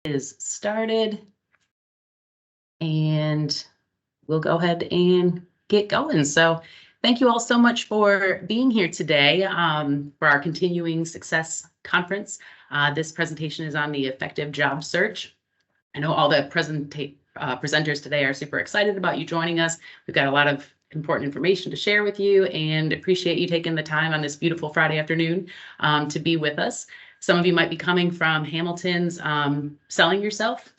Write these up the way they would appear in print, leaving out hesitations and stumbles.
Is started, and we'll go ahead and get going. So thank you all so much for being here today for our Continuing Success Conference. This presentation is on the effective job search. I know all the presenters today are super excited about you joining us. We've got a lot of important information to share with you and appreciate you taking the time on this beautiful Friday afternoon to be with us. Some of you might be coming from Hamilton's Selling Yourself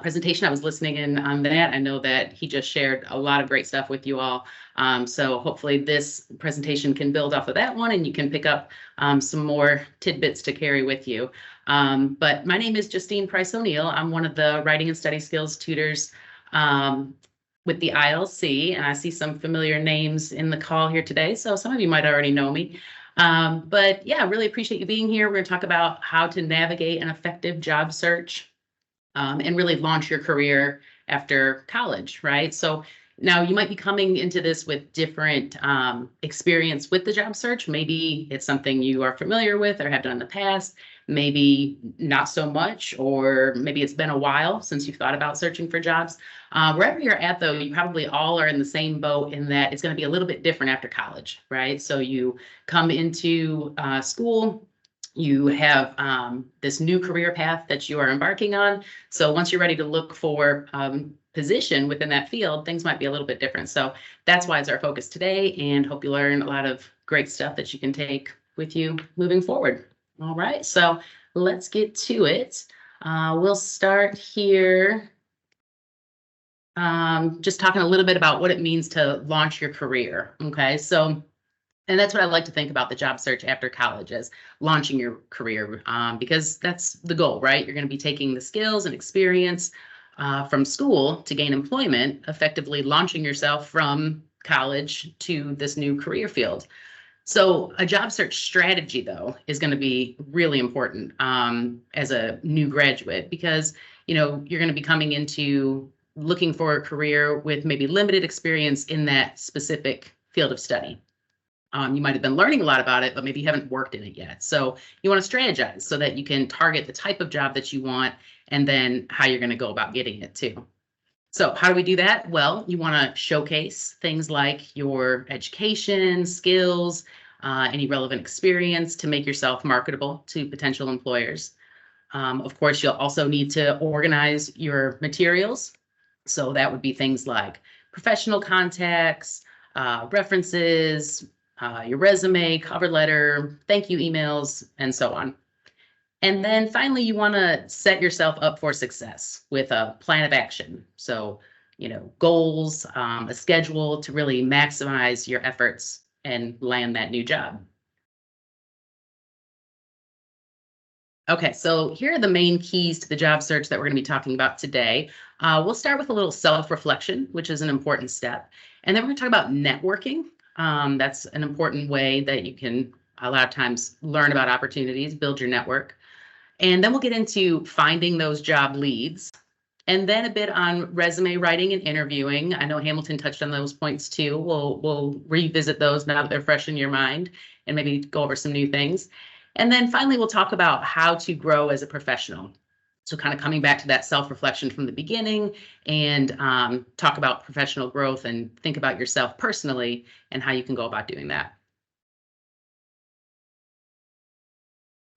presentation. I was listening in on that. I know that he just shared a lot of great stuff with you all. So hopefully this presentation can build off of that one and you can pick up some more tidbits to carry with you. But my name is Justine Price-O'Neil. I'm one of the writing and study skills tutors with the ILC, and I see some familiar names in the call here today. So some of you might already know me. But yeah, really appreciate you being here. We're going to talk about how to navigate an effective job search and really launch your career after college, right? So now you might be coming into this with different experience with the job search. Maybe it's something you are familiar with or have done in the past, maybe not so much, or maybe it's been a while since you've thought about searching for jobs. Wherever you're at, though, you probably all are in the same boat in that it's going to be a little bit different after college, right? So you come into school, you have this new career path that you are embarking on. So once you're ready to look for position within that field, things might be a little bit different. So that's why it's our focus today, and hope you learn a lot of great stuff that you can take with you moving forward. All right, so let's get to it. We'll start here just talking a little bit about what it means to launch your career. Okay, so and that's what I like to think about the job search after college as launching your career, because that's the goal, right? You're going to be taking the skills and experience from school to gain employment, effectively launching yourself from college to this new career field. So a job search strategy, though, is going to be really important as a new graduate, because you're going to be coming into looking for a career with maybe limited experience in that specific field of study. You might have been learning a lot about it, but maybe you haven't worked in it yet. So you want to strategize so that you can target the type of job that you want and then how you're going to go about getting it too. So how do we do that? Well, you want to showcase things like your education, skills, any relevant experience to make yourself marketable to potential employers. Of course, you'll also need to organize your materials. So that would be things like professional contacts, references, your resume, cover letter, thank you emails, and so on. And then finally, you want to set yourself up for success with a plan of action. So, goals, a schedule to really maximize your efforts and land that new job. Okay, so here are the main keys to the job search that we're going to be talking about today. We'll start with a little self-reflection, which is an important step. And then we're going to talk about networking. That's an important way that you can a lot of times learn about opportunities, build your network. And then we'll get into finding those job leads. And then a bit on resume writing and interviewing. I know Hamilton touched on those points too. We'll revisit those now that they're fresh in your mind and maybe go over some new things. And then finally, we'll talk about how to grow as a professional. So kind of coming back to that self-reflection from the beginning and talk about professional growth and think about yourself personally and how you can go about doing that.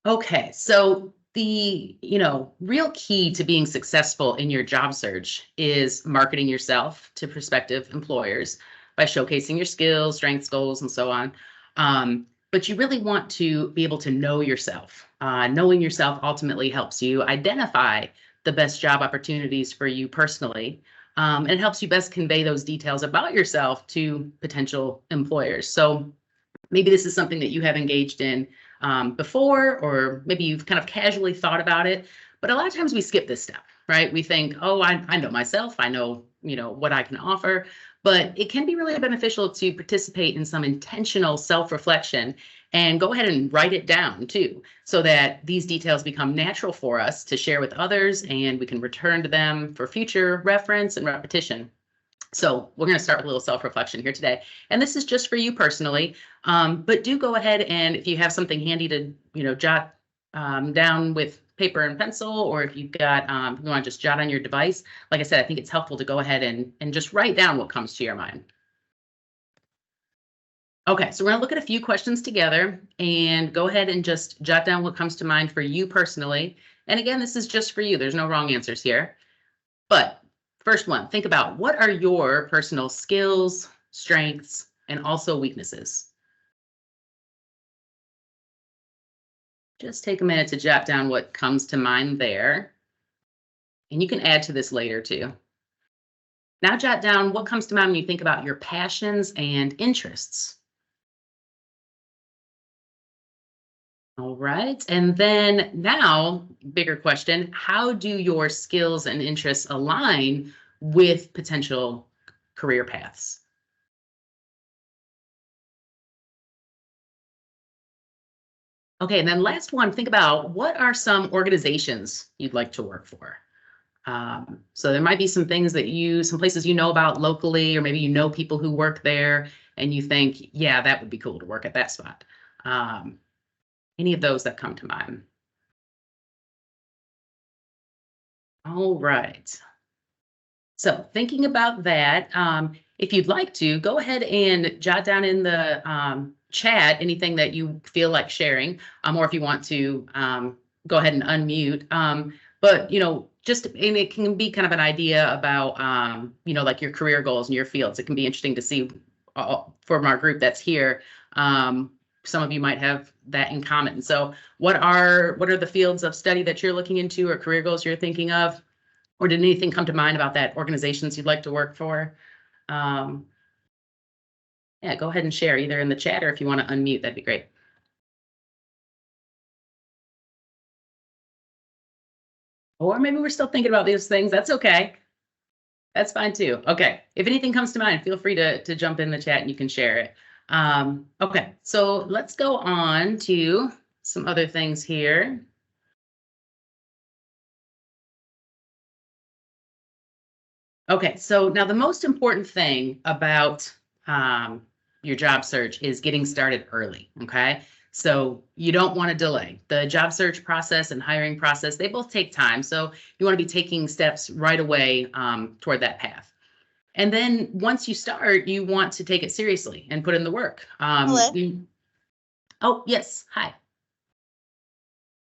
Okay, so the real key to being successful in your job search is marketing yourself to prospective employers by showcasing your skills, strengths, goals, and so on. But you really want to be able to know yourself. Knowing yourself ultimately helps you identify the best job opportunities for you personally. And it helps you best convey those details about yourself to potential employers. So maybe this is something that you have engaged in before, or maybe you've kind of casually thought about it. But a lot of times we skip this step, right? We think, oh, I know myself. I know, what I can offer. But it can be really beneficial to participate in some intentional self-reflection and go ahead and write it down too, so that these details become natural for us to share with others and we can return to them for future reference and repetition. So we're going to start with a little self-reflection here today. And this is just for you personally, but do go ahead and if you have something handy to, jot down with paper and pencil, or if you've got, if you want to just jot on your device, like I said, I think it's helpful to go ahead and just write down what comes to your mind. Okay, so we're gonna look at a few questions together and go ahead and just jot down what comes to mind for you personally. And again, this is just for you. There's no wrong answers here. But first one, think about what are your personal skills, strengths, and also weaknesses. Just take a minute to jot down what comes to mind there. And you can add to this later too. Now jot down what comes to mind when you think about your passions and interests. All right. And then now, bigger question, how do your skills and interests align with potential career paths? Okay, and then last one, think about what are some organizations you'd like to work for? So there might be some things that some places you know about locally, or maybe you know people who work there and you think, yeah, that would be cool to work at that spot. Any of those that come to mind. All right. So thinking about that, if you'd like to, go ahead and jot down in the chat anything that you feel like sharing, or if you want to go ahead and unmute. But, just, and it can be kind of an idea about, like your career goals and your fields. It can be interesting to see from our group that's here. Some of you might have that in common. So what are the fields of study that you're looking into or career goals you're thinking of? Or did anything come to mind about that organizations you'd like to work for? Yeah, go ahead and share either in the chat, or if you want to unmute, that'd be great. Or maybe we're still thinking about these things. That's okay. That's fine too. Okay. If anything comes to mind, feel free to jump in the chat and you can share it. Okay, so let's go on to some other things here. Okay, so now the most important thing about your job search is getting started early, okay? So you don't want to delay. The job search process and hiring process, they both take time. So you want to be taking steps right away toward that path. And then once you start, you want to take it seriously and put in the work. Hello. Oh, yes. Hi.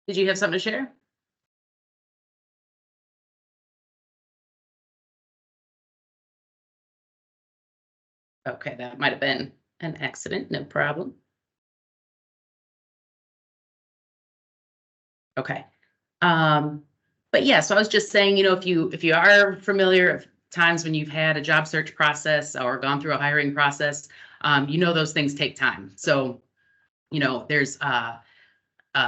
Did you have something to share? Okay, that might have been an accident. No problem. Okay. But yeah, so I was just saying, if you are familiar of times when you've had a job search process or gone through a hiring process, those things take time. So, there's a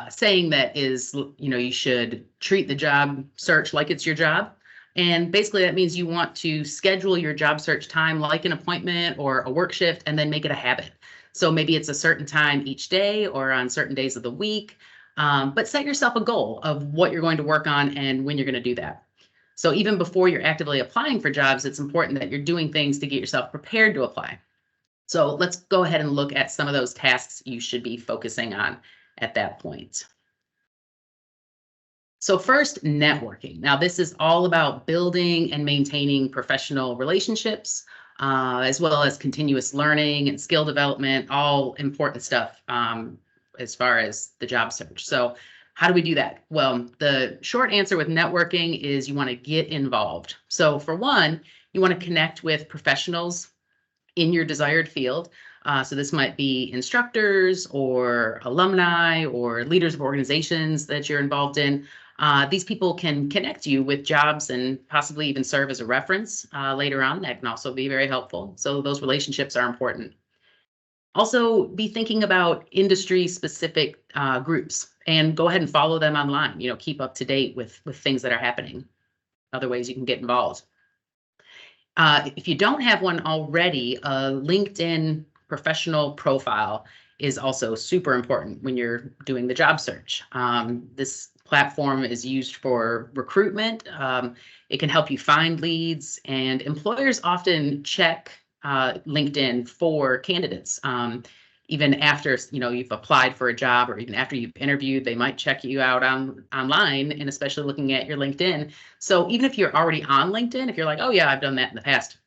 saying that is, you should treat the job search like it's your job. And basically that means you want to schedule your job search time like an appointment or a work shift, and then make it a habit. So maybe it's a certain time each day or on certain days of the week. But set yourself a goal of what you're going to work on and when you're going to do that. So even before you're actively applying for jobs, it's important that you're doing things to get yourself prepared to apply. So let's go ahead and look at some of those tasks you should be focusing on at that point. So first, networking. Now, this is all about building and maintaining professional relationships, as well as continuous learning and skill development, all important stuff as far as the job search. So how do we do that? Well, the short answer with networking is you want to get involved. So for one, you want to connect with professionals in your desired field. So this might be instructors or alumni or leaders of organizations that you're involved in. These people can connect you with jobs and possibly even serve as a reference later on. That can also be very helpful. So those relationships are important. Also, be thinking about industry-specific groups and go ahead and follow them online. Keep up to date with things that are happening. Other ways you can get involved. If you don't have one already, a LinkedIn professional profile is also super important when you're doing the job search. This platform is used for recruitment. It can help you find leads, and employers often check LinkedIn for candidates. even after, you've applied for a job or even after you've interviewed, they might check you out online, and especially looking at your LinkedIn. So even if you're already on LinkedIn, if you're like, oh yeah, I've done that in the past,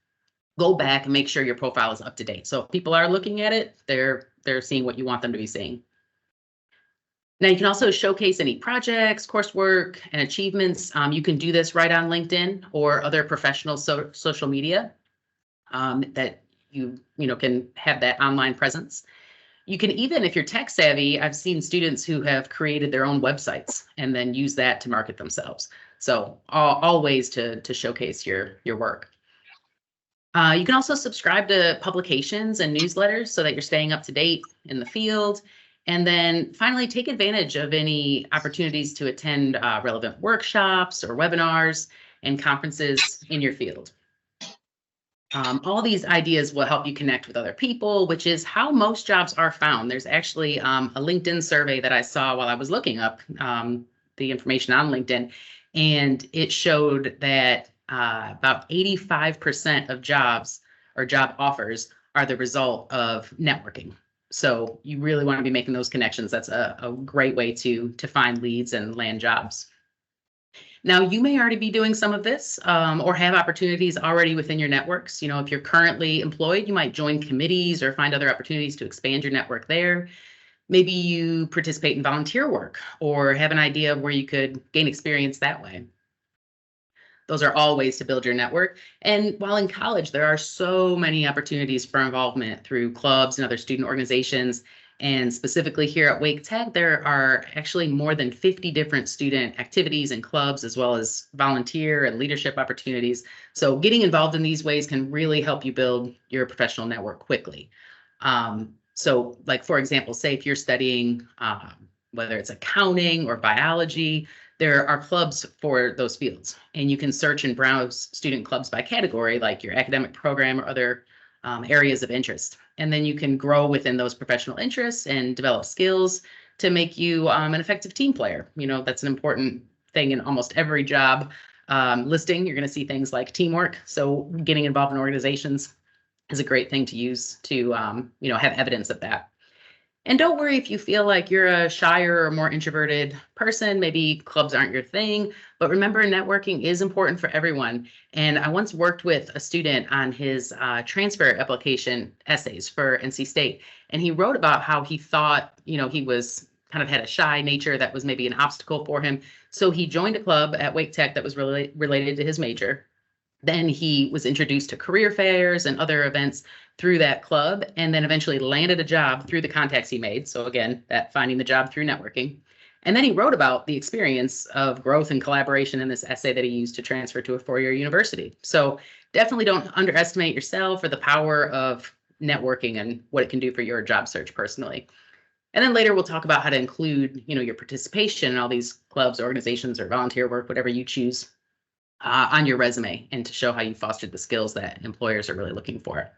go back and make sure your profile is up to date. So if people are looking at it, they're seeing what you want them to be seeing. Now you can also showcase any projects, coursework, and achievements. You can do this right on LinkedIn or other professional social media that you can have that online presence. You can even, if you're tech savvy, I've seen students who have created their own websites and then use that to market themselves. So all ways to showcase your work. You can also subscribe to publications and newsletters so that you're staying up to date in the field. And then finally, take advantage of any opportunities to attend relevant workshops or webinars and conferences in your field. All these ideas will help you connect with other people, which is how most jobs are found. There's actually a LinkedIn survey that I saw while I was looking up the information on LinkedIn, and it showed that about 85% of jobs or job offers are the result of networking. So you really want to be making those connections. That's a great way to find leads and land jobs. Now, you may already be doing some of this or have opportunities already within your networks. If you're currently employed, you might join committees or find other opportunities to expand your network there. Maybe you participate in volunteer work or have an idea of where you could gain experience that way. Those are all ways to build your network. And while in college, there are so many opportunities for involvement through clubs and other student organizations. And specifically here at Wake Tech, there are actually more than 50 different student activities and clubs, as well as volunteer and leadership opportunities. So getting involved in these ways can really help you build your professional network quickly. So like, for example, say if you're studying, whether it's accounting or biology, there are clubs for those fields, and you can search and browse student clubs by category, like your academic program or other areas of interest. And then you can grow within those professional interests and develop skills to make you an effective team player. That's an important thing in almost every job listing. You're going to see things like teamwork. So getting involved in organizations is a great thing to use to have evidence of that. And don't worry if you feel like you're a shyer or more introverted person. Maybe clubs aren't your thing, but remember, networking is important for everyone. And I once worked with a student on his transfer application essays for NC State, and he wrote about how he thought, he was kind of had a shy nature that was maybe an obstacle for him. So he joined a club at Wake Tech that was related to his major. Then he was introduced to career fairs and other events through that club, and then eventually landed a job through the contacts he made. So again, that finding the job through networking. And then he wrote about the experience of growth and collaboration in this essay that he used to transfer to a four-year university. So definitely don't underestimate yourself or the power of networking and what it can do for your job search personally. And then later we'll talk about how to include, your participation in all these clubs, organizations, or volunteer work, whatever you choose, on your resume, and to show how you fostered the skills that employers are really looking for.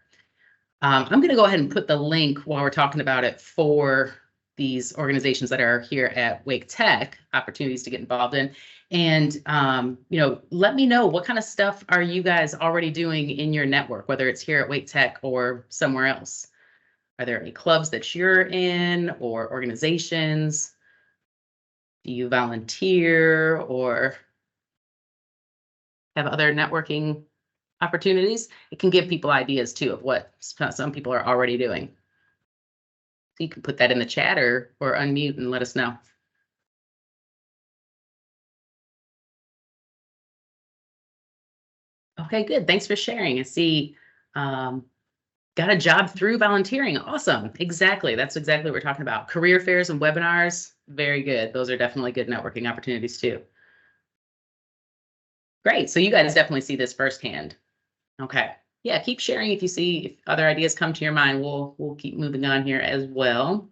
I'm going to go ahead and put the link while we're talking about it for these organizations that are here at Wake Tech, opportunities to get involved in. And, let me know, what kind of stuff are you guys already doing in your network, whether it's here at Wake Tech or somewhere else? Are there any clubs that you're in or organizations? Do you volunteer or have other networking opportunities? It can give people ideas too of what some people are already doing. So you can put that in the chat or unmute and let us know. Okay, good. Thanks for sharing. I see got a job through volunteering. Awesome. Exactly. That's exactly what we're talking about. Career fairs and webinars. Very good. Those are definitely good networking opportunities too. Great. So you guys definitely see this firsthand. Okay. Yeah, keep sharing if you see if other ideas come to your mind. We'll keep moving on here as well.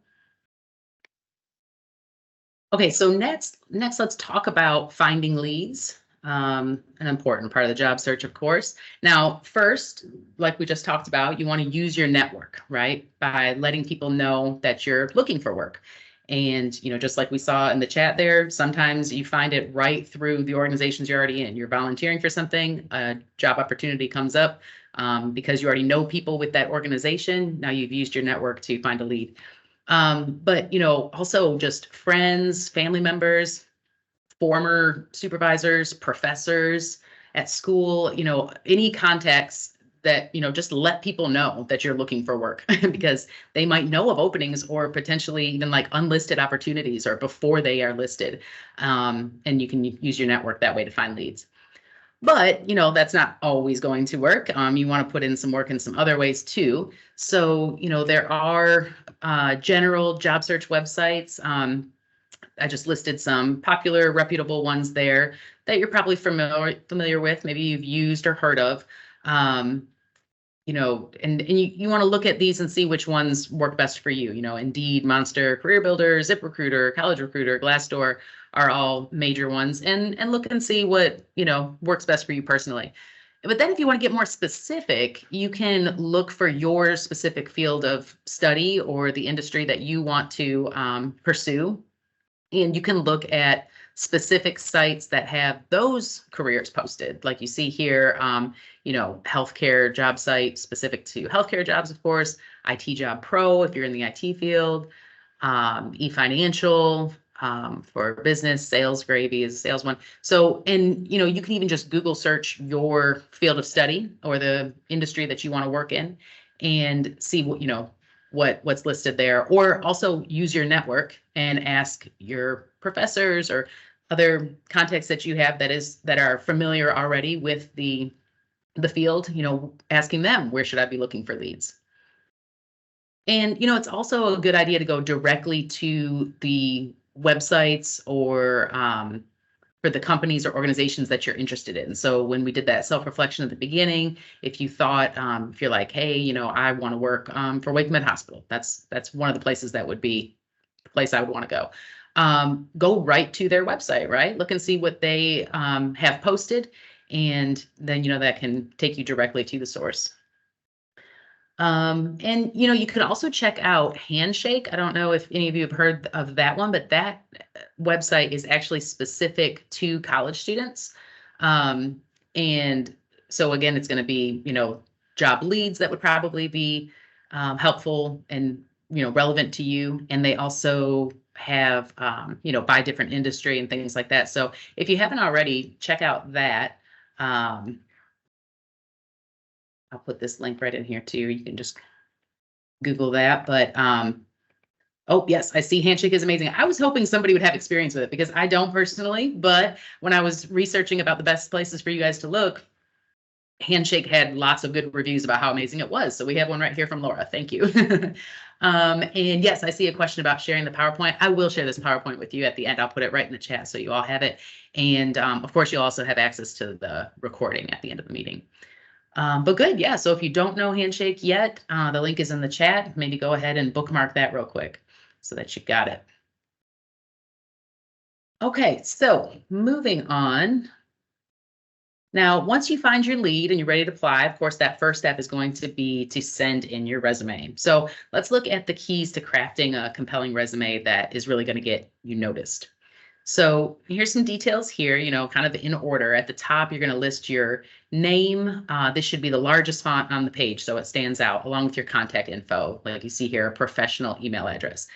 Okay, so next let's talk about finding leads. An important part of the job search, of course. Now, first, like we just talked about, you want to use your network, right? By letting people know that you're looking for work. And, just like we saw in the chat there, sometimes you find it right through the organizations you're already in. You're volunteering for something, a job opportunity comes up. because you already know people with that organization. Now you've used your network to find a lead. But, also just friends, family members, former supervisors, professors at school, any contacts that, just let people know that you're looking for work because they might know of openings or potentially even like unlisted opportunities or before they are listed. And you can use your network that way to find leads. But, that's not always going to work. You want to put in some work in some other ways too. So, there are general job search websites. I just listed some popular, reputable ones there that you're probably familiar with, maybe you've used or heard of. And you want to look at these and see which ones work best for you. Indeed, Monster, Career Builder, ZipRecruiter, College Recruiter, Glassdoor are all major ones, and look and see what, works best for you personally. But then if you want to get more specific, you can look for your specific field of study or the industry that you want to pursue. And you can look at specific sites that have those careers posted, like you see here, healthcare job site specific to healthcare jobs, of course, IT Job Pro if you're in the IT field, eFinancial for business, Sales Gravy is a sales one. So, and you can even just Google search your field of study or the industry that you want to work in and see what's listed there, or also use your network and ask your professors or other contacts that you have that are familiar already with the field, asking them, where should I be looking for leads? And, it's also a good idea to go directly to the websites or for the companies or organizations that you're interested in. So when we did that self-reflection at the beginning, if you thought, if you're like, hey, I want to work for Wake Med Hospital, that's one of the places that would be the place I would want to go. Go right to their website, right? Look and see what they have posted, and then, that can take you directly to the source. And, you can also check out Handshake. I don't know if any of you have heard of that one, but that website is actually specific to college students. And so again, it's going to be, job leads that would probably be helpful and, relevant to you. And they also have, by different industry and things like that. So if you haven't already, check out that. I'll put this link right in here too. You can just Google that. But oh yes, I see Handshake is amazing. I was hoping somebody would have experience with it because I don't personally, but when I was researching about the best places for you guys to look, Handshake had lots of good reviews about how amazing it was. So we have one right here from Laura. Thank you. And yes, I see a question about sharing the PowerPoint. I will share this PowerPoint with you at the end. I'll put it right in the chat so you all have it. And of course, you'll also have access to the recording at the end of the meeting. But good, yeah. So if you don't know Handshake yet, the link is in the chat. Maybe go ahead and bookmark that real quick so that you've got it. Okay, so moving on. Now, once you find your lead and you're ready to apply, of course, that first step is going to be to send in your resume. So let's look at the keys to crafting a compelling resume that is really going to get you noticed. So here's some details here, kind of in order. At the top, you're going to list your name. This should be the largest font on the page, so it stands out, along with your contact info. Like you see here, a professional email address.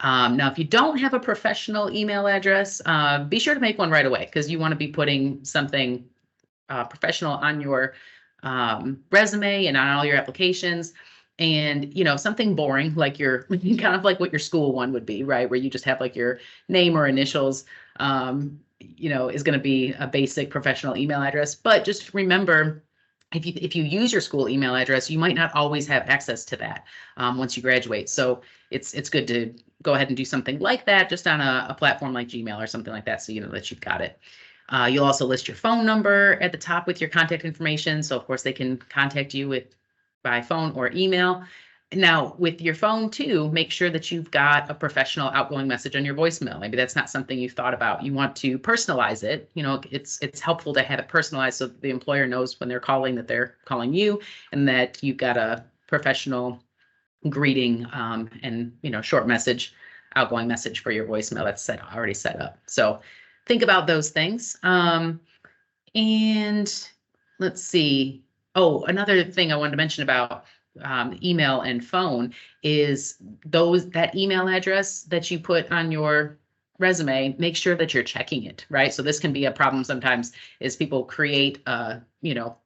Now, if you don't have a professional email address, be sure to make one right away because you want to be putting something professional on your resume and on all your applications. And, something boring, like your kind of like what your school one would be, right? Where you just have like your name or initials, is going to be a basic professional email address. But just remember, if you use your school email address, you might not always have access to that once you graduate. So it's good to go ahead and do something like that just on a platform like Gmail or something like that, so you know that you've got it. You'll also list your phone number at the top with your contact information. So of course they can contact you by phone or email. Now with your phone too, make sure that you've got a professional outgoing message on your voicemail. Maybe that's not something you've thought about. You want to personalize it. It's helpful to have it personalized so the employer knows when they're calling that they're calling you and that you've got a professional greeting and short message, outgoing message for your voicemail that's already set up. So think about those things. And let's see. Oh, another thing I wanted to mention about email and phone is that email address that you put on your resume, make sure that you're checking it, right? So this can be a problem sometimes is people create a,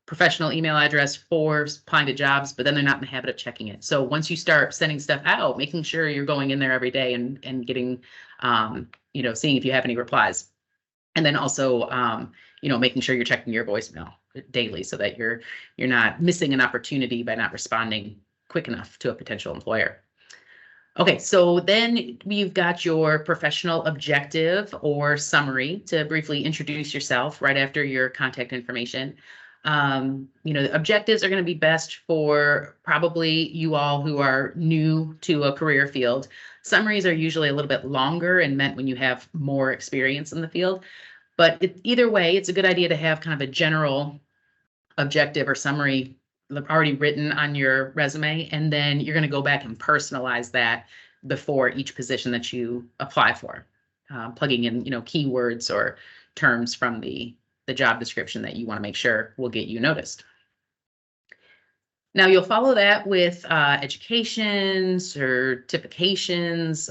professional email address for applying to jobs, but then they're not in the habit of checking it. So once you start sending stuff out, making sure you're going in there every day and getting, seeing if you have any replies. And then also, making sure you're checking your voicemail daily so that you're not missing an opportunity by not responding quick enough to a potential employer. Okay, so then you've got your professional objective or summary to briefly introduce yourself right after your contact information. The objectives are going to be best for probably you all who are new to a career field. Summaries are usually a little bit longer and meant when you have more experience in the field. But either way, it's a good idea to have kind of a general objective or summary already written on your resume, and then you're going to go back and personalize that before each position that you apply for, plugging in, keywords or terms from the job description that you want to make sure will get you noticed. Now you'll follow that with education, certifications,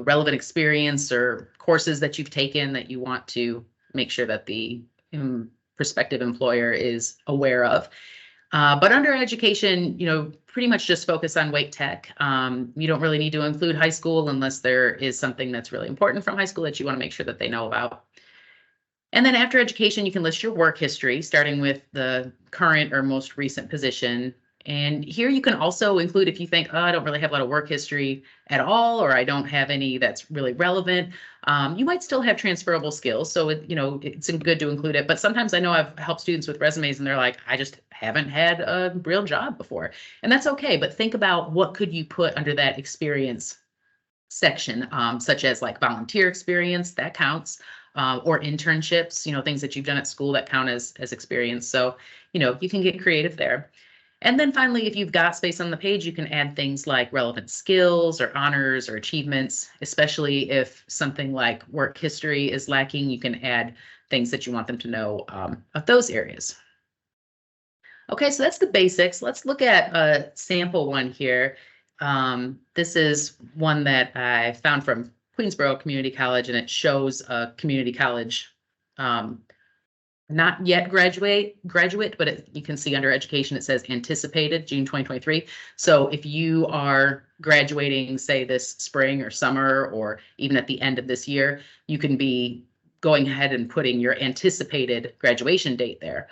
relevant experience, or courses that you've taken that you want to make sure that the prospective employer is aware of. But under education, pretty much just focus on weight tech. You don't really need to include high school unless there is something that's really important from high school that you want to make sure that they know about. And then after education, you can list your work history, starting with the current or most recent position. And here you can also include if you think, oh, I don't really have a lot of work history at all, or I don't have any that's really relevant. You might still have transferable skills. So, it's good to include it. But sometimes I know I've helped students with resumes and they're like, I just haven't had a real job before. And that's okay. But think about what could you put under that experience section, such as like volunteer experience, that counts. Or internships, things that you've done at school that count as experience. So, you can get creative there. And then finally, if you've got space on the page, you can add things like relevant skills or honors or achievements, especially if something like work history is lacking, you can add things that you want them to know of those areas. Okay, so that's the basics. Let's look at a sample one here. This is one that I found from Queensborough Community College, and it shows a community college, not yet graduate, but you can see under education, it says anticipated June 2023. So if you are graduating, say this spring or summer, or even at the end of this year, you can be going ahead and putting your anticipated graduation date there.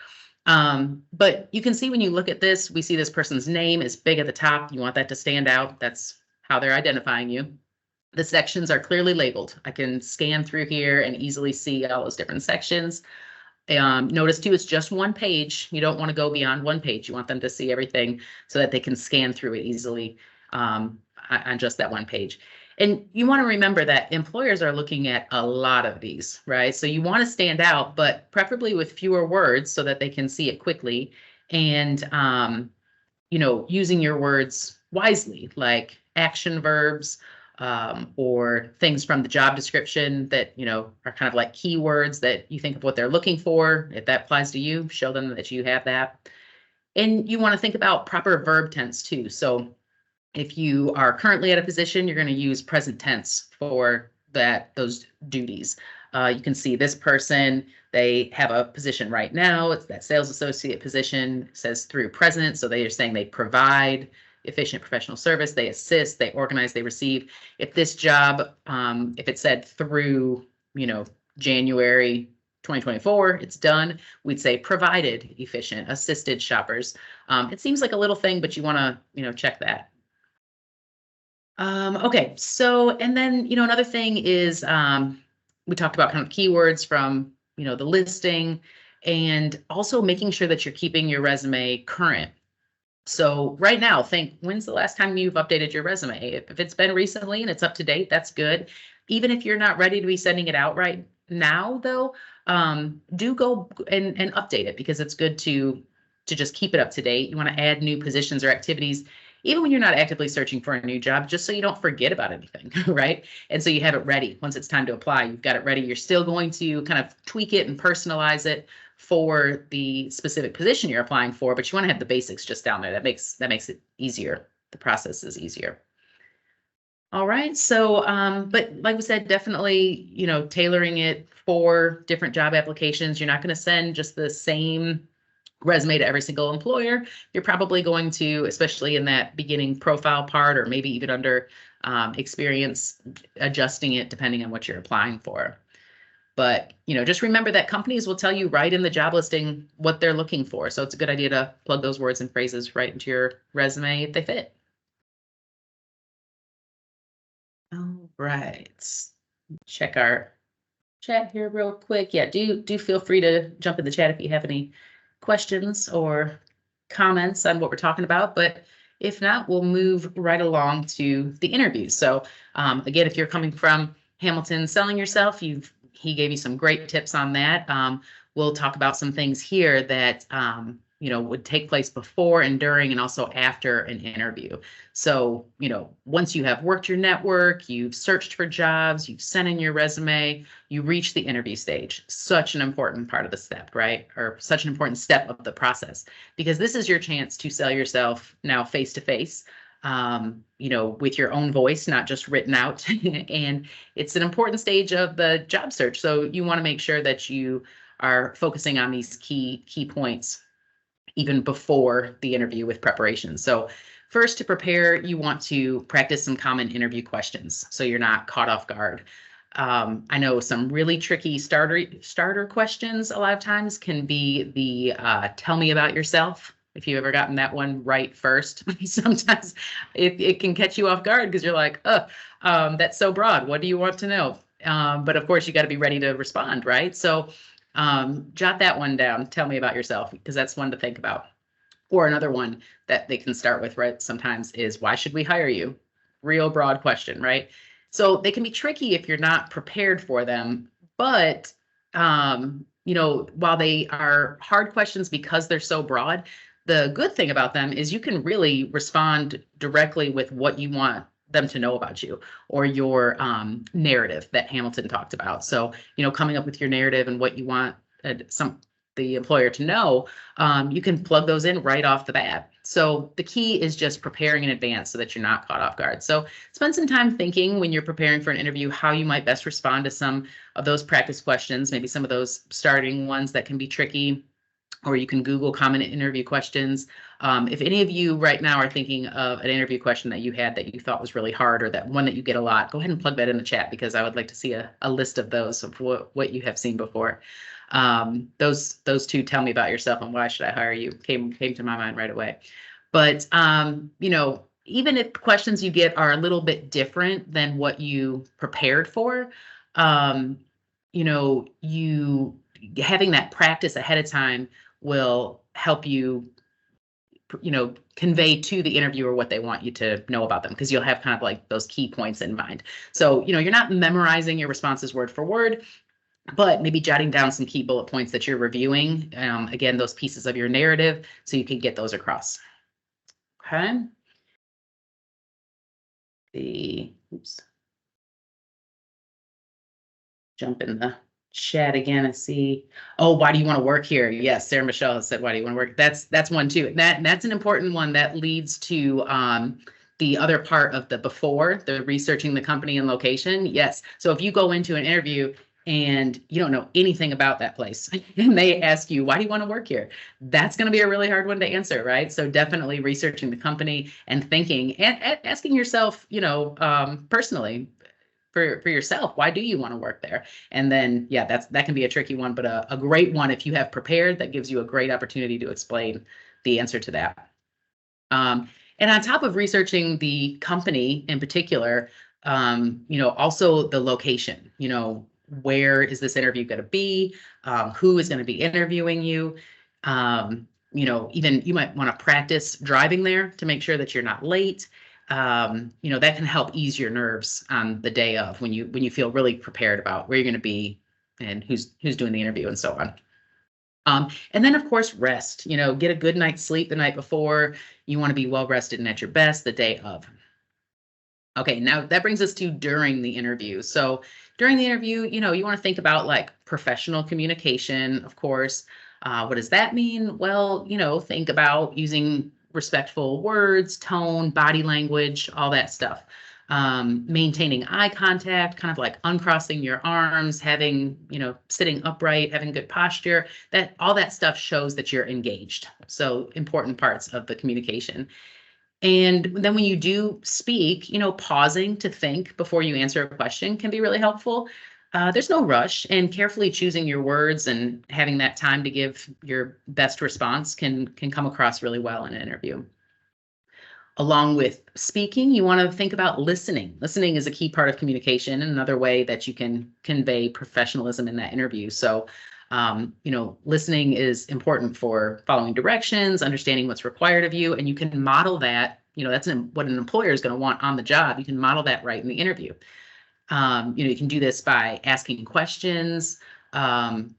But you can see when you look at this, we see this person's name is big at the top. You want that to stand out. That's how they're identifying you. The sections are clearly labeled. I can scan through here and easily see all those different sections. Notice too, it's just one page. You don't want to go beyond one page. You want them to see everything so that they can scan through it easily on just that one page. And you want to remember that employers are looking at a lot of these, right? So you want to stand out, but preferably with fewer words so that they can see it quickly, and using your words wisely, like action verbs, or things from the job description that, are kind of like keywords that you think of what they're looking for. If that applies to you, show them that you have that. And you want to think about proper verb tense too. So if you are currently at a position, you're going to use present tense for those duties. You can see this person, they have a position right now. It's that sales associate position. It says through present. So they are saying they provide efficient professional service, they assist, they organize, they receive. If this job, if it said through, January 2024, it's done, we'd say provided efficient, assisted shoppers. It seems like a little thing, but you want to, check that. Okay, so, and then, another thing is, we talked about kind of keywords from, the listing, and also making sure that you're keeping your resume current. So right now, think, when's the last time you've updated your resume? If it's been recently and it's up to date, that's good. Even if you're not ready to be sending it out right now, though, do go and update it, because it's good to just keep it up to date. You want to add new positions or activities, even when you're not actively searching for a new job, just so you don't forget about anything, right? And so you have it ready. Once it's time to apply, you've got it ready. You're still going to kind of tweak it and personalize it, for the specific position you're applying for, but you want to have the basics just down there. That makes it easier. The process is easier. All right. So, but like we said, definitely, tailoring it for different job applications. You're not going to send just the same resume to every single employer. You're probably going to, especially in that beginning profile part, or maybe even under experience, adjusting it depending on what you're applying for. But, just remember that companies will tell you right in the job listing what they're looking for. So it's a good idea to plug those words and phrases right into your resume if they fit. All right. Check our chat here real quick. Yeah, do feel free to jump in the chat if you have any questions or comments on what we're talking about. But if not, we'll move right along to the interview. So again, if you're coming from Hamilton selling yourself, he gave you some great tips on that. We'll talk about some things here that would take place before and during and also after an interview. So, once you have worked your network, you've searched for jobs, you've sent in your resume, you reach the interview stage. Such an important part of the step, right? Or such an important step of the process, because this is your chance to sell yourself now face to face, with your own voice, not just written out. And it's an important stage of the job search. So you want to make sure that you are focusing on these key points even before the interview with preparation. So first, to prepare, you want to practice some common interview questions so you're not caught off guard. I know some really tricky starter questions a lot of times can be the tell me about yourself. If you've ever gotten that one right first, sometimes it can catch you off guard because you're like, that's so broad. What do you want to know? But of course, you got to be ready to respond, right? So jot that one down. Tell me about yourself, because that's one to think about. Or another one that they can start with, right, sometimes is, why should we hire you? Real broad question, right? So they can be tricky if you're not prepared for them. But, while they are hard questions because they're so broad, the good thing about them is you can really respond directly with what you want them to know about you, or your narrative that Hamilton talked about. So, coming up with your narrative and what you want the employer to know, you can plug those in right off the bat. So the key is just preparing in advance so that you're not caught off guard. So spend some time thinking when you're preparing for an interview how you might best respond to some of those practice questions, maybe some of those starting ones that can be tricky, or you can Google common interview questions. If any of you right now are thinking of an interview question that you had that you thought was really hard, or that one that you get a lot, go ahead and plug that in the chat, because I would like to see a list of those, of what you have seen before. Those two, tell me about yourself and why should I hire you, came to my mind right away. But even if questions you get are a little bit different than what you prepared for, you having that practice ahead of time will help you, convey to the interviewer what they want you to know about them, because you'll have kind of like those key points in mind. So, you're not memorizing your responses word for word, but maybe jotting down some key bullet points that you're reviewing. Again, those pieces of your narrative, so you can get those across. Okay. Oops. Jump in the chat again and see. Oh, why do you want to work here? Yes, Sarah Michelle has said, why do you want to work? That's one too. That's an important one that leads to the other part of the before, the researching the company and location. Yes. So if you go into an interview and you don't know anything about that place and they ask you, why do you want to work here? That's going to be a really hard one to answer, right? So definitely researching the company and thinking and asking yourself, personally, for yourself, why do you want to work there? And then, yeah, that can be a tricky one, but a great one if you have prepared, that gives you a great opportunity to explain the answer to that. And on top of researching the company in particular, also the location, where is this interview going to be? Who is going to be interviewing you? Even you might want to practice driving there to make sure that you're not late. That can help ease your nerves on the day of, when you feel really prepared about where you're going to be and who's doing the interview and so on. And then of course, rest, get a good night's sleep the night before. You want to be well rested and at your best the day of. Okay, now that brings us to during the interview. So during the interview, you want to think about like professional communication, of course. What does that mean? Well, think about using respectful words, tone, body language, all that stuff. Maintaining eye contact, kind of like uncrossing your arms, having, sitting upright, having good posture, that all that stuff shows that you're engaged. So important parts of the communication. And then when you do speak, pausing to think before you answer a question can be really helpful. There's no rush, and carefully choosing your words and having that time to give your best response can come across really well in an interview. Along with speaking, you want to think about listening. Listening is a key part of communication and another way that you can convey professionalism in that interview. So, listening is important for following directions, understanding what's required of you, and you can model that. That's what an employer is going to want on the job. You can model that right in the interview. You can do this by asking questions,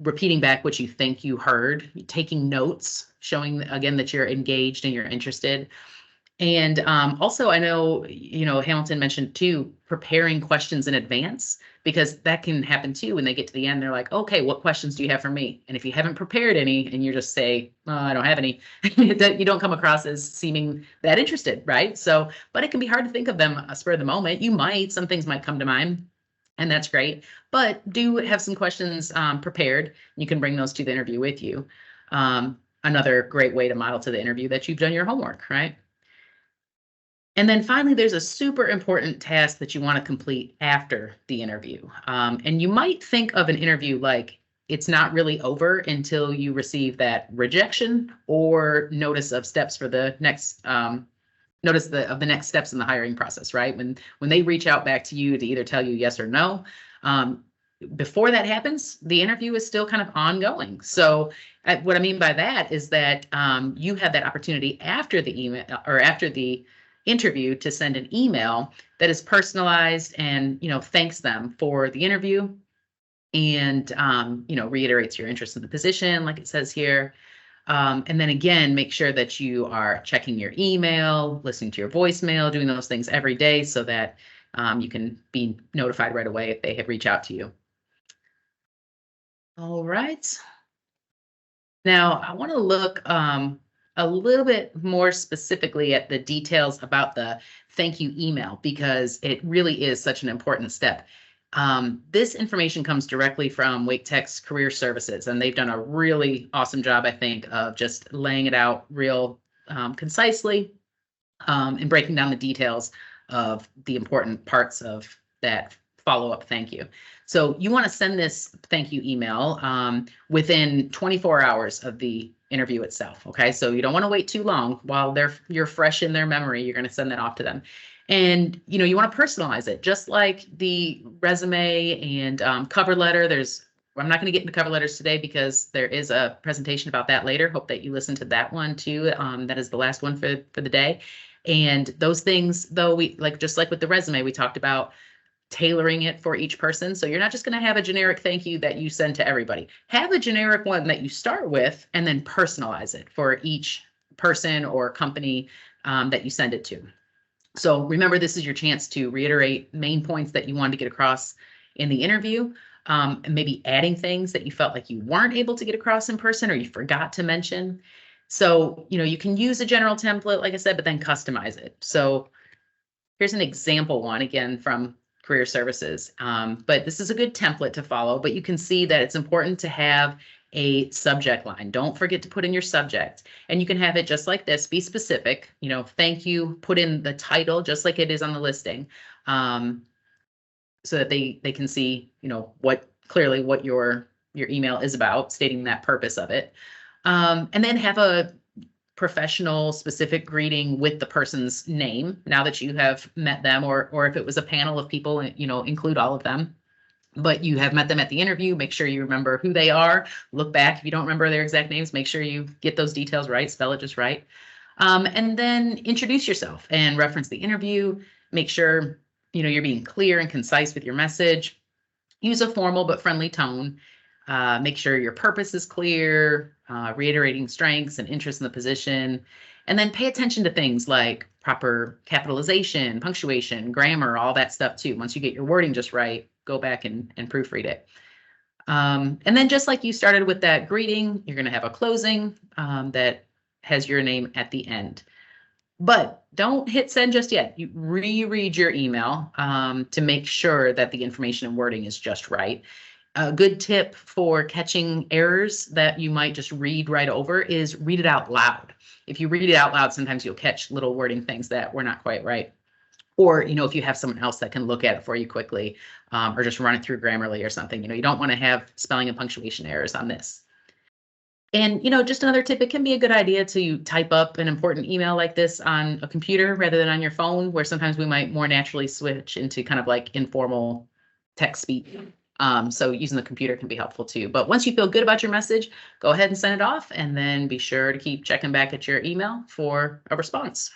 repeating back what you think you heard, taking notes, showing again that you're engaged and you're interested. And also, I know, Hamilton mentioned too, preparing questions in advance, because that can happen too. When they get to the end, they're like, okay, what questions do you have for me? And if you haven't prepared any and you just say, I don't have any, you don't come across as seeming that interested, right? So, but it can be hard to think of them spur of the moment. Some things might come to mind, and that's great. But do have some questions prepared. You can bring those to the interview with you. Another great way to model to the interview that you've done your homework, right? And then finally, there's a super important task that you want to complete after the interview. And you might think of an interview like it's not really over until you receive that rejection or notice of steps for the next notice of the next steps in the hiring process, right? When they reach out back to you to either tell you yes or no. Before that happens, the interview is still kind of ongoing. So what I mean by that is that you have that opportunity after the email or after the interview to send an email that is personalized and, thanks them for the interview and, reiterates your interest in the position, like it says here. And then again, make sure that you are checking your email, listening to your voicemail, doing those things every day so that you can be notified right away if they have reached out to you. All right. Now, I want to look a little bit more specifically at the details about the thank you email, because it really is such an important step. This information comes directly from Wake Tech's Career Services, and they've done a really awesome job, I think, of just laying it out real concisely and breaking down the details of the important parts of that follow-up thank you. So you want to send this thank you email within 24 hours of the interview itself. Okay, so you don't want to wait too long while you're fresh in their memory. You're going to send that off to them, and you want to personalize it just like the resume and cover letter. I'm not going to get into cover letters today because there is a presentation about that later. Hope that you listen to that one too. That is the last one for the day. And those things, though, just like with the resume, we talked about tailoring it for each person. So you're not just going to have a generic thank you that you send to everybody. Have a generic one that you start with and then personalize it for each person or company that you send it to. So remember, this is your chance to reiterate main points that you wanted to get across in the interview, and maybe adding things that you felt like you weren't able to get across in person or you forgot to mention. So, you can use a general template, like I said, but then customize it. So here's an example one, again, from Career Services. But this is a good template to follow, but you can see that it's important to have a subject line. Don't forget to put in your subject, and you can have it just like this, be specific, thank you, put in the title just like it is on the listing, so that they can see, what your email is about, stating that purpose of it. And then have a professional specific greeting with the person's name now that you have met them, or if it was a panel of people, include all of them. But you have met them at the interview, make sure you remember who they are. Look back if you don't remember their exact names, make sure you get those details right, spell it just right. And then introduce yourself and reference the interview. Make sure you're being clear and concise with your message. Use a formal but friendly tone. Make sure your purpose is clear, reiterating strengths and interests in the position, and then pay attention to things like proper capitalization, punctuation, grammar, all that stuff too. Once you get your wording just right, go back and proofread it. And then just like you started with that greeting, you're going to have a closing that has your name at the end. But don't hit send just yet. You reread your email to make sure that the information and wording is just right. A good tip for catching errors that you might just read right over is read it out loud. If you read it out loud, sometimes you'll catch little wording things that were not quite right. Or, if you have someone else that can look at it for you quickly, or just run it through Grammarly or something, you don't want to have spelling and punctuation errors on this. And, just another tip, it can be a good idea to type up an important email like this on a computer rather than on your phone, where sometimes we might more naturally switch into kind of like informal text speak. So using the computer can be helpful too. But once you feel good about your message, go ahead and send it off, and then be sure to keep checking back at your email for a response.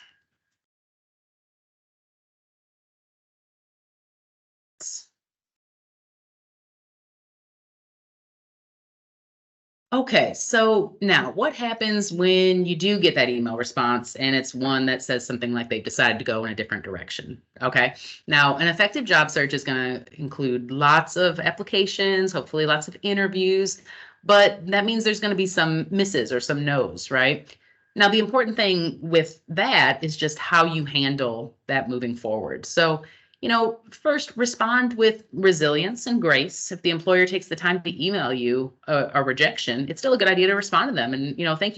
Okay, so now what happens when you do get that email response and it's one that says something like they've decided to go in a different direction? Okay, now an effective job search is going to include lots of applications, hopefully lots of interviews, but that means there's going to be some misses or some no's, right? Now, the important thing with that is just how you handle that moving forward. So, first respond with resilience and grace. If the employer takes the time to email you a rejection, it's still a good idea to respond to them and, thank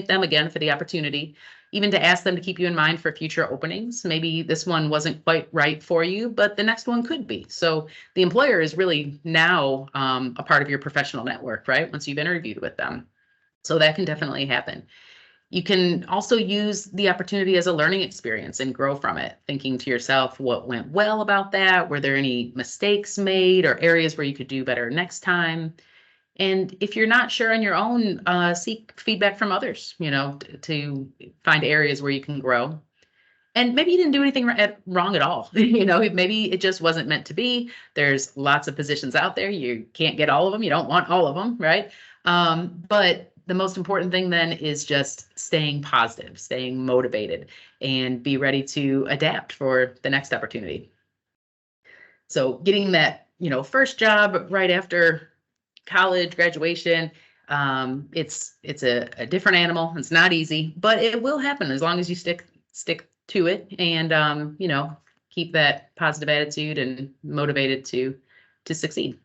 them again for the opportunity, even to ask them to keep you in mind for future openings. Maybe this one wasn't quite right for you, but the next one could be. So the employer is really now a part of your professional network, right? Once you've interviewed with them. So that can definitely happen. You can also use the opportunity as a learning experience and grow from it, thinking to yourself, what went well about that? Were there any mistakes made or areas where you could do better next time? And if you're not sure on your own, seek feedback from others, to find areas where you can grow. And maybe you didn't do anything wrong at all. Maybe it just wasn't meant to be. There's lots of positions out there. You can't get all of them. You don't want all of them, right? But the most important thing then is just staying positive, staying motivated, and be ready to adapt for the next opportunity. So getting that, first job right after college graduation, it's a different animal. It's not easy, but it will happen as long as you stick to it and keep that positive attitude and motivated to succeed.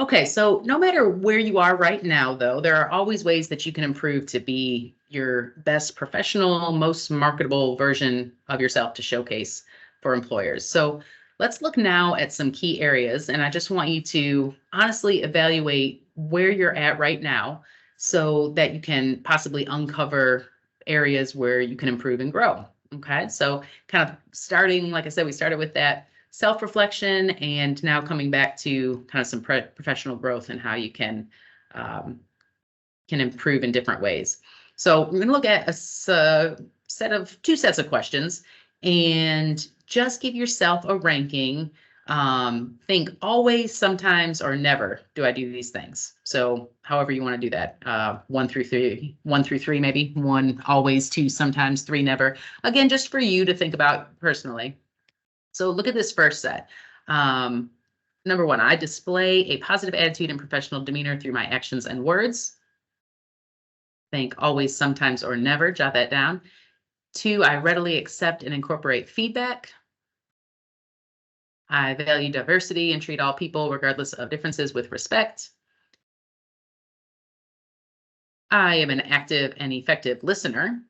Okay, so no matter where you are right now, though, there are always ways that you can improve to be your best professional, most marketable version of yourself to showcase for employers. So let's look now at some key areas, and I just want you to honestly evaluate where you're at right now so that you can possibly uncover areas where you can improve and grow. Okay, so kind of starting, like I said, we started with that self-reflection and now coming back to kind of some professional growth and how you can improve in different ways. So we're going to look at two sets of questions and just give yourself a ranking. Think always, sometimes, or never do I do these things. So however you want to do that, 1 through 3, maybe 1 always, 2 sometimes, 3 never. Again, just for you to think about personally. So look at this first set. Number 1, I display a positive attitude and professional demeanor through my actions and words. Think always, sometimes, or never. Jot that down. 2, I readily accept and incorporate feedback. I value diversity and treat all people, regardless of differences, with respect. I am an active and effective listener.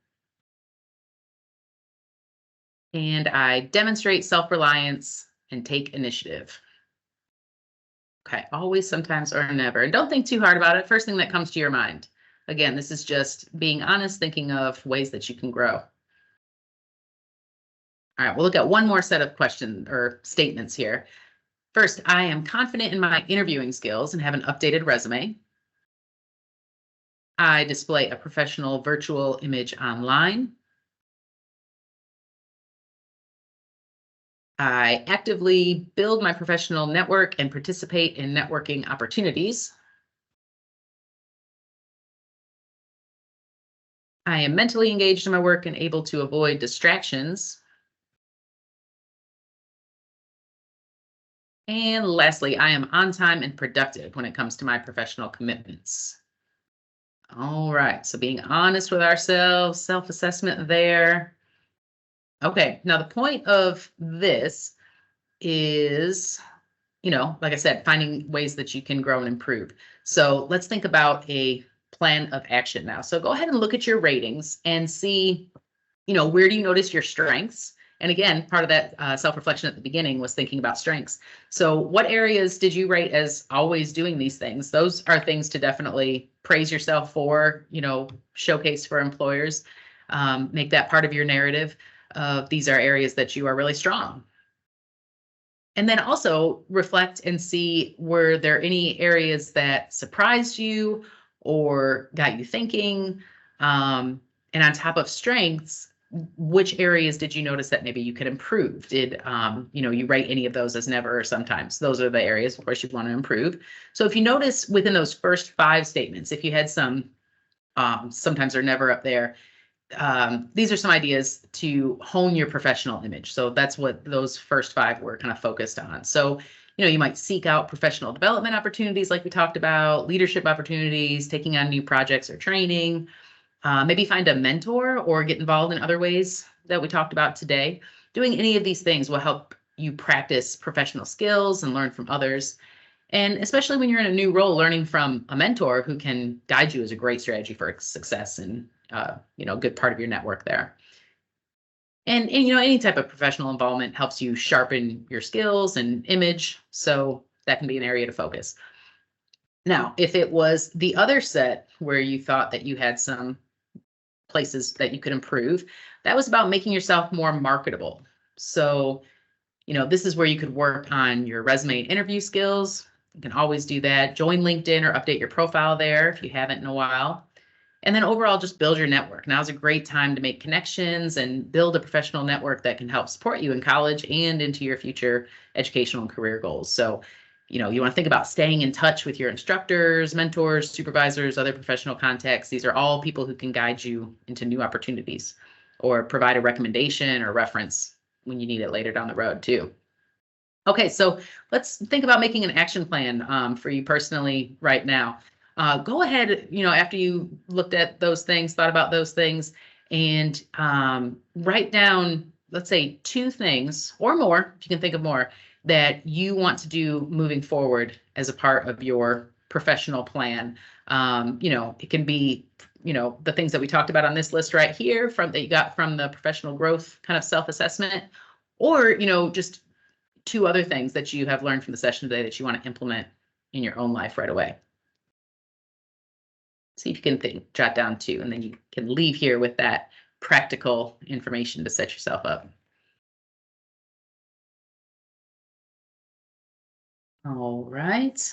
And I demonstrate self-reliance and take initiative. Okay, always, sometimes, or never. And don't think too hard about it. First thing that comes to your mind. Again, this is just being honest, thinking of ways that you can grow. All right, we'll look at one more set of questions or statements here. First, I am confident in my interviewing skills and have an updated resume. I display a professional virtual image online. I actively build my professional network and participate in networking opportunities. I am mentally engaged in my work and able to avoid distractions. And lastly, I am on time and productive when it comes to my professional commitments. All right, so being honest with ourselves, self-assessment there. Okay, now the point of this is, like I said, finding ways that you can grow and improve. So let's think about a plan of action now. So go ahead and look at your ratings and see, where do you notice your strengths? And again, part of that self-reflection at the beginning was thinking about strengths. So what areas did you rate as always doing these things? Those are things to definitely praise yourself for, showcase for employers, make that part of your narrative. These are areas that you are really strong. And then also reflect and see, were there any areas that surprised you or got you thinking? And on top of strengths, which areas did you notice that maybe you could improve? Did you rate any of those as never or sometimes? Those are the areas, of course, you want to improve. So if you notice within those first 5 statements, if you had some, sometimes or never up there, these are some ideas to hone your professional image. So that's what those first 5 were kind of focused on. So, you might seek out professional development opportunities like we talked about, leadership opportunities, taking on new projects or training, maybe find a mentor or get involved in other ways that we talked about today. Doing any of these things will help you practice professional skills and learn from others. And especially when you're in a new role, learning from a mentor who can guide you is a great strategy for success and, good part of your network there. And any type of professional involvement helps you sharpen your skills and image. So that can be an area to focus. Now, if it was the other set where you thought that you had some places that you could improve, that was about making yourself more marketable. So, this is where you could work on your resume and interview skills. You can always do that. Join LinkedIn or update your profile there if you haven't in a while. And then overall, just build your network. Now's a great time to make connections and build a professional network that can help support you in college and into your future educational and career goals. So, you want to think about staying in touch with your instructors, mentors, supervisors, other professional contacts. These are all people who can guide you into new opportunities or provide a recommendation or reference when you need it later down the road too. Okay, so let's think about making an action plan for you personally right now. Go ahead, after you looked at those things, thought about those things, and write down, let's say, 2 things or more, if you can think of more, that you want to do moving forward as a part of your professional plan. It can be, the things that we talked about on this list right here that you got from the professional growth kind of self-assessment, or, just 2 other things that you have learned from the session today that you want to implement in your own life right away. See if you can jot down 2, and then you can leave here with that practical information to set yourself up. All right.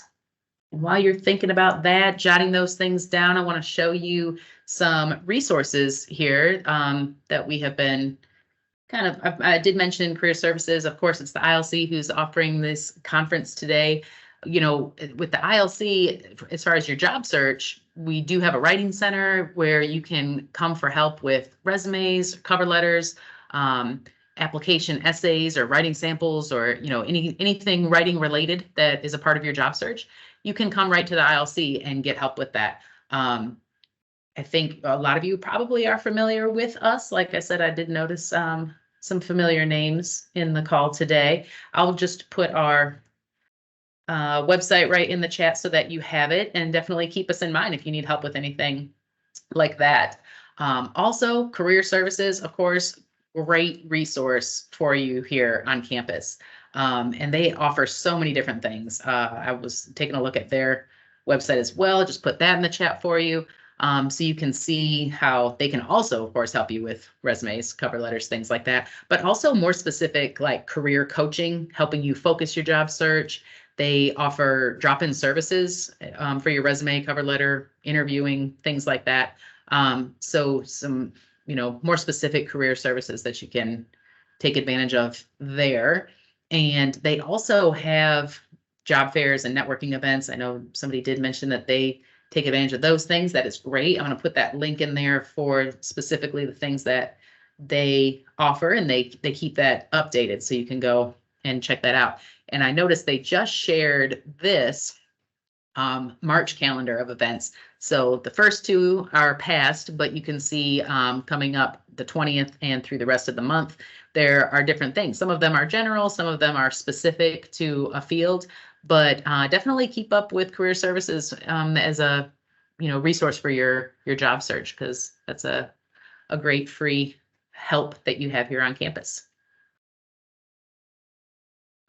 And while you're thinking about that, jotting those things down, I want to show you some resources here that we have been I did mention career services. Of course, it's the ILC who's offering this conference today. With the ILC, as far as your job search, we do have a writing center where you can come for help with resumes, cover letters, application essays, or writing samples, or anything writing related that is a part of your job search. You can come right to the ILC and get help with that. I think a lot of you probably are familiar with us. Like I said, I did notice some familiar names in the call today. I'll just put our website right in the chat so that you have it, and definitely keep us in mind if you need help with anything like that. Also, career services, of course, great resource for you here on campus. And they offer so many different things. I was taking a look at their website as well. Just put that in the chat for you. So you can see how they can also, of course, help you with resumes, cover letters, things like that, but also more specific, like career coaching, helping you focus your job search. They offer drop-in services for your resume, cover letter, interviewing, things like that. So some, more specific career services that you can take advantage of there. And they also have job fairs and networking events. I know somebody did mention that they take advantage of those things. That is great. I'm going to put that link in there for specifically the things that they offer, and they keep that updated, so you can go and check that out. And I noticed they just shared this March calendar of events. So the first two are past, but you can see coming up the 20th and through the rest of the month, there are different things. Some of them are general, some of them are specific to a field, but definitely keep up with career services as a resource for your job search, because that's a great free help that you have here on campus.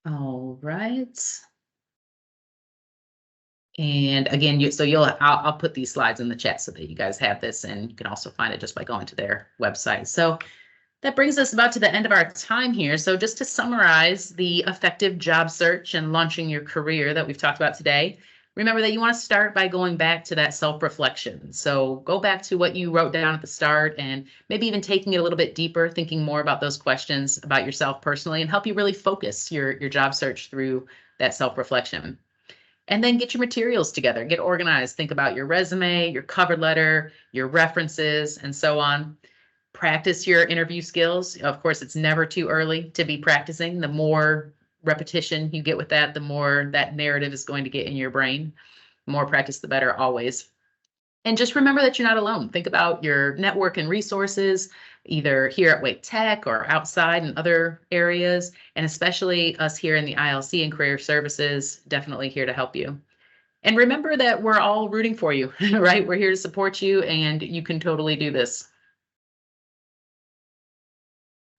All right. And again, I'll put these slides in the chat so that you guys have this, and you can also find it just by going to their website. So that brings us about to the end of our time here. So just to summarize the effective job search and launching your career that we've talked about today, remember that you want to start by going back to that self-reflection. So go back to what you wrote down at the start, and maybe even taking it a little bit deeper, thinking more about those questions about yourself personally, and help you really focus your job search through that self-reflection. And then get your materials together, get organized, think about your resume, your cover letter, your references, and so on. Practice your interview skills. Of course, it's never too early to be practicing. The more repetition you get with that, the more that narrative is going to get in your brain. The more practice, the better, always. And just remember that you're not alone. Think about your network and resources, either here at Wake Tech or outside in other areas, and especially us here in the ILC and Career Services, definitely here to help you. And remember that we're all rooting for you, right? We're here to support you, and you can totally do this.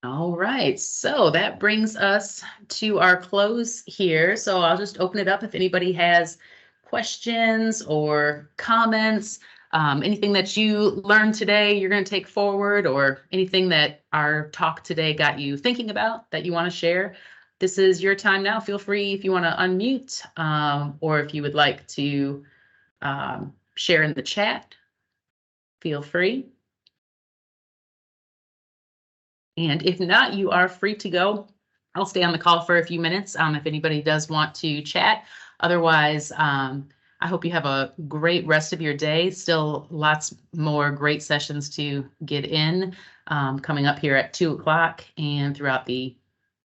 All right, so that brings us to our close here. So I'll just open it up if anybody has questions or comments, anything that you learned today you're going to take forward, or anything that our talk today got you thinking about that you want to share. This is your time now. Feel free if you want to unmute, or if you would like to share in the chat, feel free. And if not, you are free to go. I'll stay on the call for a few minutes if anybody does want to chat. Otherwise, I hope you have a great rest of your day. Still lots more great sessions to get in coming up here at 2 o'clock and throughout the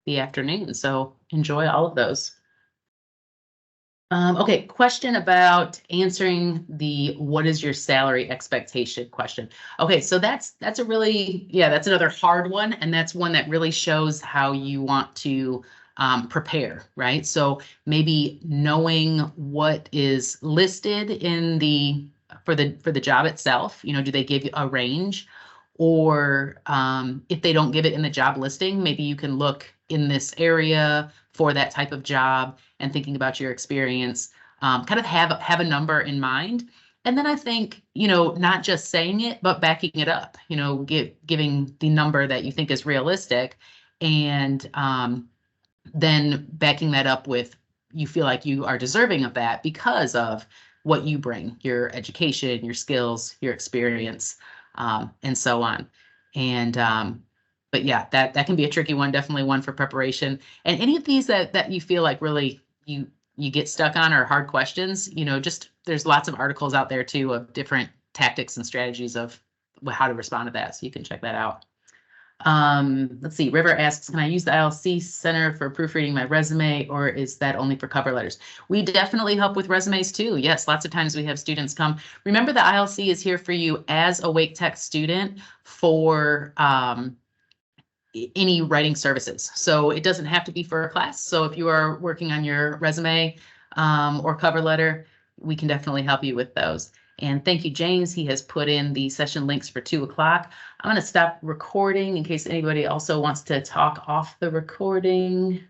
afternoon. So enjoy all of those. Okay, question about answering the what is your salary expectation question. Okay, so that's a really, that's another hard one, and that's one that really shows how you want to prepare, right? So maybe knowing what is listed in for the job itself, do they give you a range? Or if they don't give it in the job listing, maybe you can look in this area for that type of job, and thinking about your experience, kind of have a number in mind. And then I think, not just saying it, but backing it up, giving the number that you think is realistic, and then backing that up with you feel like you are deserving of that because of what you bring, your education, your skills, your experience, and so on. And but yeah, that can be a tricky one, definitely one for preparation. And any of these that you feel like really you get stuck on are hard questions, just there's lots of articles out there too of different tactics and strategies of how to respond to that. So you can check that out. Let's see, River asks, can I use the ILC Center for proofreading my resume, or is that only for cover letters? We definitely help with resumes too. Yes, lots of times we have students come. Remember, the ILC is here for you as a Wake Tech student for any writing services. So it doesn't have to be for a class. So if you are working on your resume or cover letter, we can definitely help you with those. And thank you, James. He has put in the session links for 2 o'clock. I'm going to stop recording in case anybody also wants to talk off the recording.